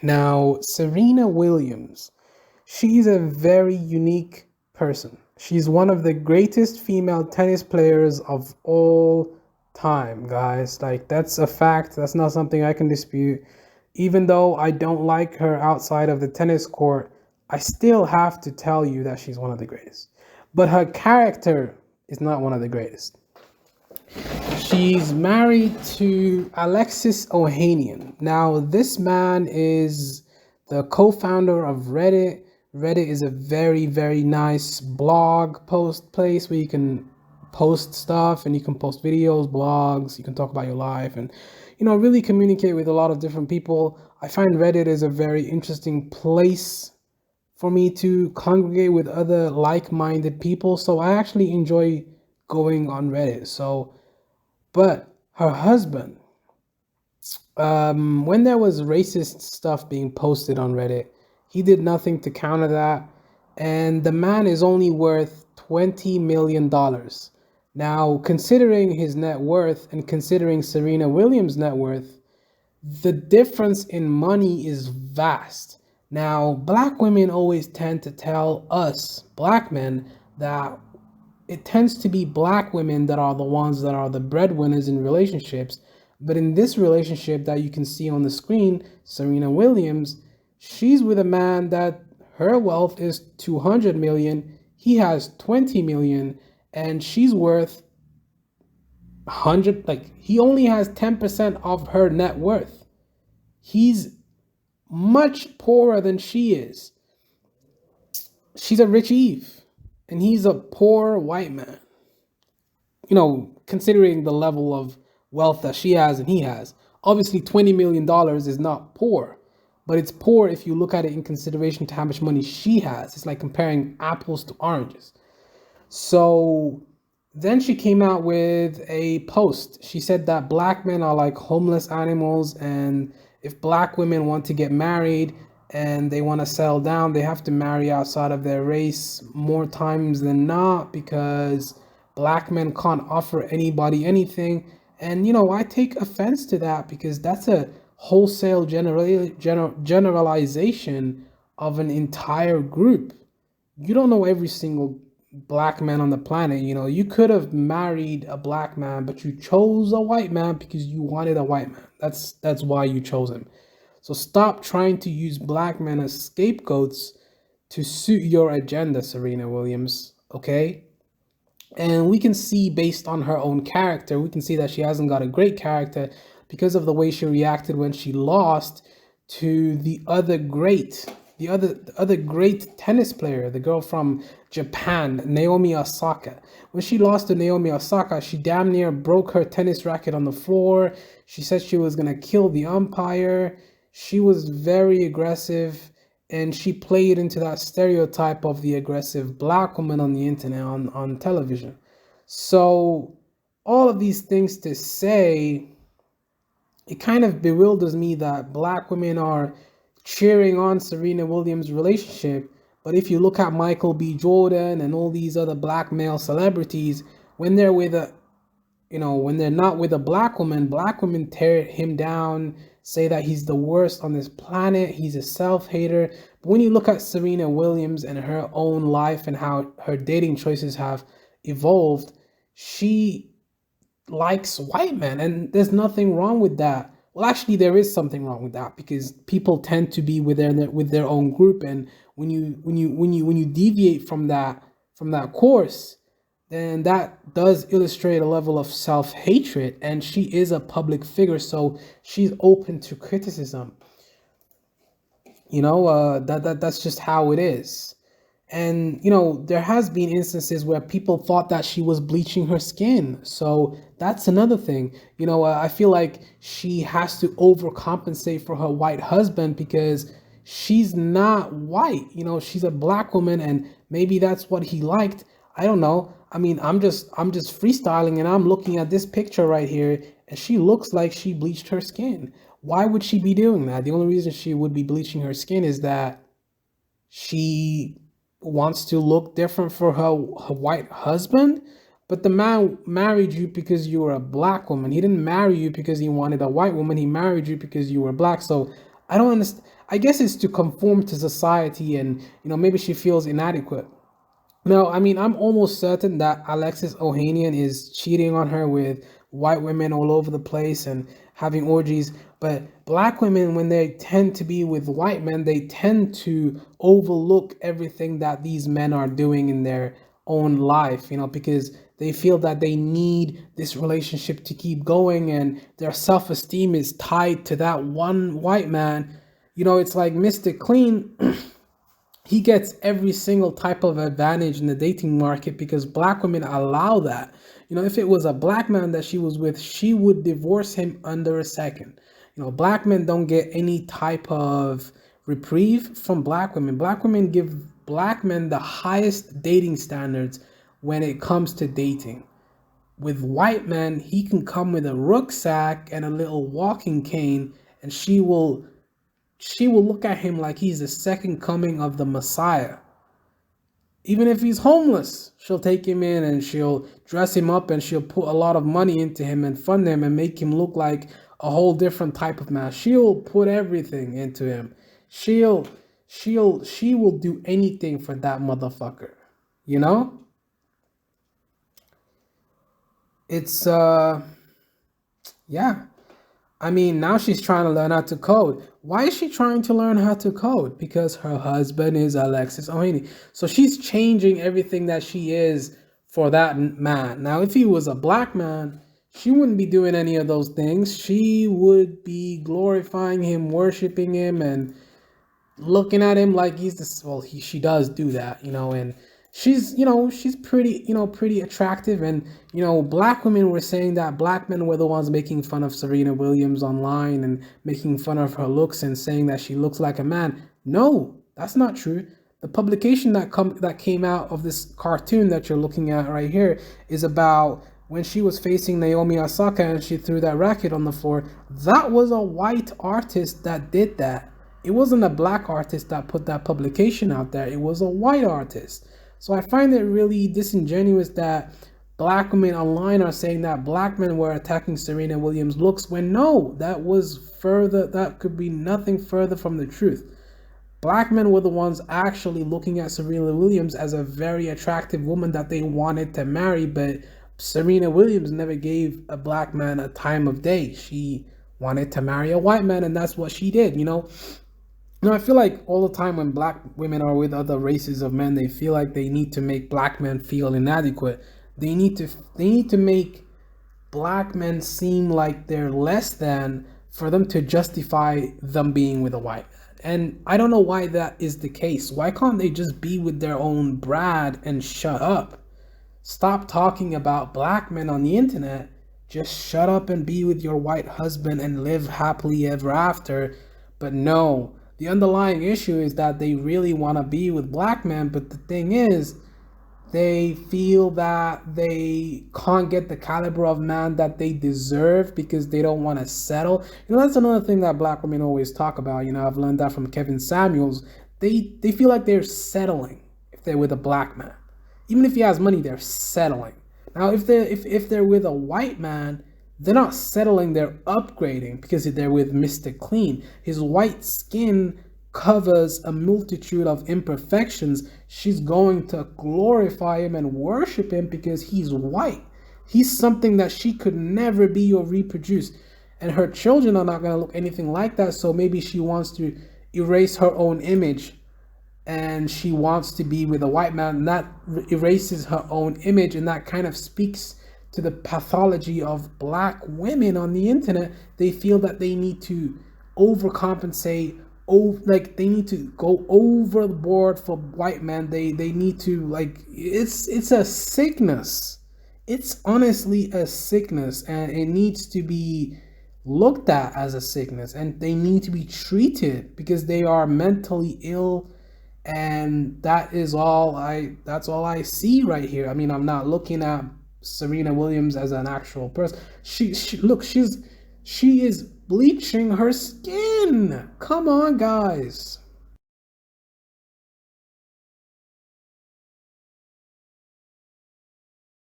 Now, Serena Williams, she's a very unique person. She's one of the greatest female tennis players of all time, guys. Like, that's a fact. That's not something I can dispute. Even though I don't like her outside of the tennis court, I still have to tell you that she's one of the greatest. But her character is not one of the greatest. She's married to Alexis Ohanian. Now, this man is the co-founder of Reddit. Reddit is a very, very nice blog post place where you can post stuff and you can post videos, blogs, you can talk about your life and, really communicate with a lot of different people. I find Reddit is a very interesting place for me to congregate with other like-minded people. So I actually enjoy going on Reddit. But her husband, when there was racist stuff being posted on Reddit, he did nothing to counter that. And the man is only worth $20 million. Now, considering his net worth and considering Serena Williams' net worth, the difference in money is vast. Now, black women always tend to tell us, black men, that it tends to be black women that are the ones that are the breadwinners in relationships. But in this relationship that you can see on the screen, Serena Williams, she's with a man that her wealth is 200 million, he has 20 million, and she's worth 100, like he only has 10% of her net worth. He's much poorer than she is. She's a rich Eve and he's a poor white man. Considering the level of wealth that she has and he has. Obviously, $20 million is not poor, but it's poor if you look at it in consideration to how much money she has. It's like comparing apples to oranges. So then she came out with a post. She said that black men are like homeless animals, and if black women want to get married and they want to settle down, they have to marry outside of their race more times than not because black men can't offer anybody anything. And I take offense to that because that's a wholesale generalization of an entire group. You don't know every single black man on the planet. You could have married a black man, but you chose a white man because you wanted a white man. That's why you chose him. So stop trying to use black men as scapegoats to suit your agenda, Serena Williams, okay? And we can see based on her own character, we can see that she hasn't got a great character because of the way she reacted when she lost to the other great tennis player, the girl from Japan, Naomi Osaka. When she lost to Naomi Osaka, she damn near broke her tennis racket on the floor. She said she was gonna kill the umpire. She was very aggressive, and she played into that stereotype of the aggressive black woman on the internet, on television. So all of these things to say, it kind of bewilders me that black women are cheering on Serena Williams' relationship. But if you look at Michael B. Jordan and all these other black male celebrities, when they're with when they're not with a black women tear him down, say that he's the worst on this planet, he's a self-hater. But when you look at Serena Williams and her own life and how her dating choices have evolved, she likes white men, and there's nothing wrong with that. Well, actually, there is something wrong with that because people tend to be with their own group, and when you deviate from that course, then that does illustrate a level of self-hatred, and she is a public figure, so she's open to criticism. That's just how it is. And there has been instances where people thought that she was bleaching her skin, so that's another thing. I feel like she has to overcompensate for her white husband because she's not white. She's a black woman, and maybe that's what he liked. I don't know. I mean, I'm just freestyling, and I'm looking at this picture right here, and she looks like she bleached her skin. Why would she be doing that? The only reason she would be bleaching her skin is that she wants to look different for her white husband. But the man married you because you were a black woman. He didn't marry you because he wanted a white woman. He married you because you were black. So I don't understand. I guess it's to conform to society, and maybe she feels inadequate. No, I mean, I'm almost certain that Alexis Ohanian is cheating on her with white women all over the place and having orgies. But black women, when they tend to be with white men, they tend to overlook everything that these men are doing in their own life, because they feel that they need this relationship to keep going, and their self-esteem is tied to that one white man. It's like Mr. Clean. He gets every single type of advantage in the dating market because black women allow that. If it was a black man that she was with, she would divorce him under a second. Black men don't get any type of reprieve from black women. Black women give black men the highest dating standards when it comes to dating. With white men, he can come with a rucksack and a little walking cane, and she will look at him like he's the second coming of the Messiah. Even if he's homeless, she'll take him in and she'll dress him up and she'll put a lot of money into him and fund him and make him look like a whole different type of man. She'll put everything into him. She will do anything for that motherfucker. It's yeah. I mean, now she's trying to learn how to code. Why is she trying to learn how to code? Because her husband is Alexis Ohanian. So she's changing everything that she is for that man. Now, if he was a black man, she wouldn't be doing any of those things. She would be glorifying him, worshiping him, and looking at him like he's this. Well, she does do that, and she's pretty attractive. And black women were saying that black men were the ones making fun of Serena Williams online and making fun of her looks and saying that she looks like a man. No, that's not true. The publication that came out of this cartoon that you're looking at right here is about when she was facing Naomi Osaka and she threw that racket on the floor. That was a white artist that did that. It wasn't a black artist that put that publication out there. It was a white artist. So I find it really disingenuous that black women online are saying that black men were attacking Serena Williams' looks, when no, that could be nothing further from the truth. Black men were the ones actually looking at Serena Williams as a very attractive woman that they wanted to marry, but Serena Williams never gave a black man a time of day. She wanted to marry a white man, and that's what she did. I feel like all the time when black women are with other races of men, they feel like they need to make black men feel inadequate. They need to make black men seem like they're less than for them to justify them being with a white man. And I don't know why that is the case. Why can't they just be with their own Brad and shut up? Stop talking about black men on the internet. Just shut up and be with your white husband and live happily ever after. But no, the underlying issue is that they really want to be with black men, but the thing is, they feel that they can't get the caliber of man that they deserve because they don't want to settle. That's another thing that black women always talk about. I've learned that from Kevin Samuels. They feel like they're settling if they're with a black man. Even if he has money, they're settling. Now, if they're with a white man, they're not settling, they're upgrading because they're with Mr. Clean. His white skin covers a multitude of imperfections. She's going to glorify him and worship him because he's white. He's something that she could never be or reproduce. And her children are not going to look anything like that. So maybe she wants to erase her own image and she wants to be with a white man. And that erases her own image, and that kind of speaks to the pathology of black women on the internet. They feel that they need to overcompensate, like they need to go overboard for white men. They need to, like, it's a sickness. It's honestly a sickness, and it needs to be looked at as a sickness, and they need to be treated because they are mentally ill. And that's all I see right here. I mean, I'm not looking at Serena Williams as an actual person. She is bleaching her skin. Come on, guys.